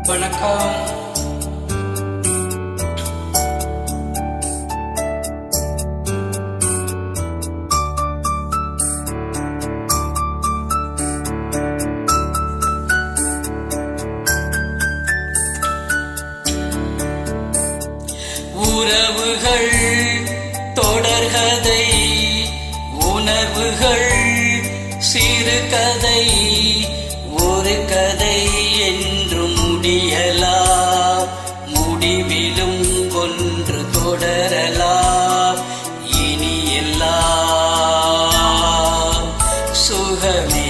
வணக்கம். உறவுகள் தொடர்கதை, உணர்வுகள் சிறுகதை, ஒரு கதை என்று முடியலாம், முடிவிலும் ஒன்று தொடரலாம். இனி எல்லாம் சுகமே.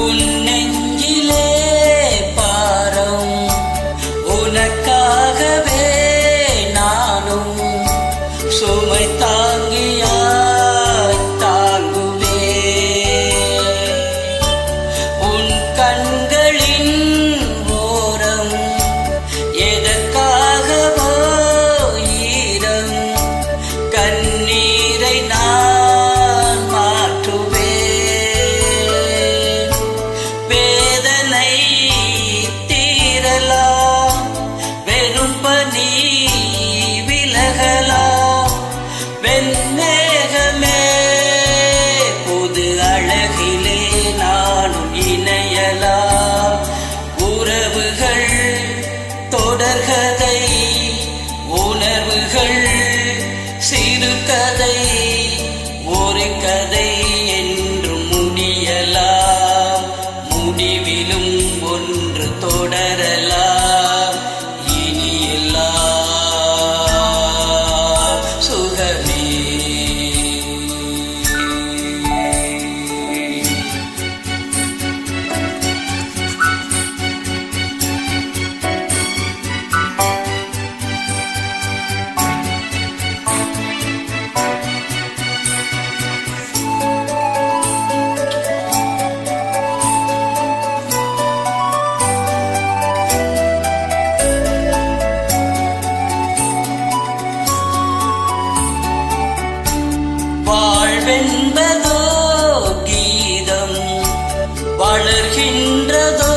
உன் நெஞ்சிலே பாரம், உனக்காகவே நானும் சுமை தாங்கியாய் தாங்குவேன். உன் கண்களின் ஓரம் எதற்காகவோ ஈரம், கண்ணீரை நான் மாற்றுவேன். வேதனை தீரலாம், வெறும் பனி விலகலாம். வெண்மேகமே புது அழகிலே நானும் இணையலாம். உறவுகள் தொடர்கதை, உணர்வுகள் சிறுகதை, ஒரு கதை என்று முடியலாம், முடிவிலும் ஒன்று தொடரலாம். இனி எல்லாம் சுகமே. வாழ்வென்பதோ கீதம், வளர்கின்றதோ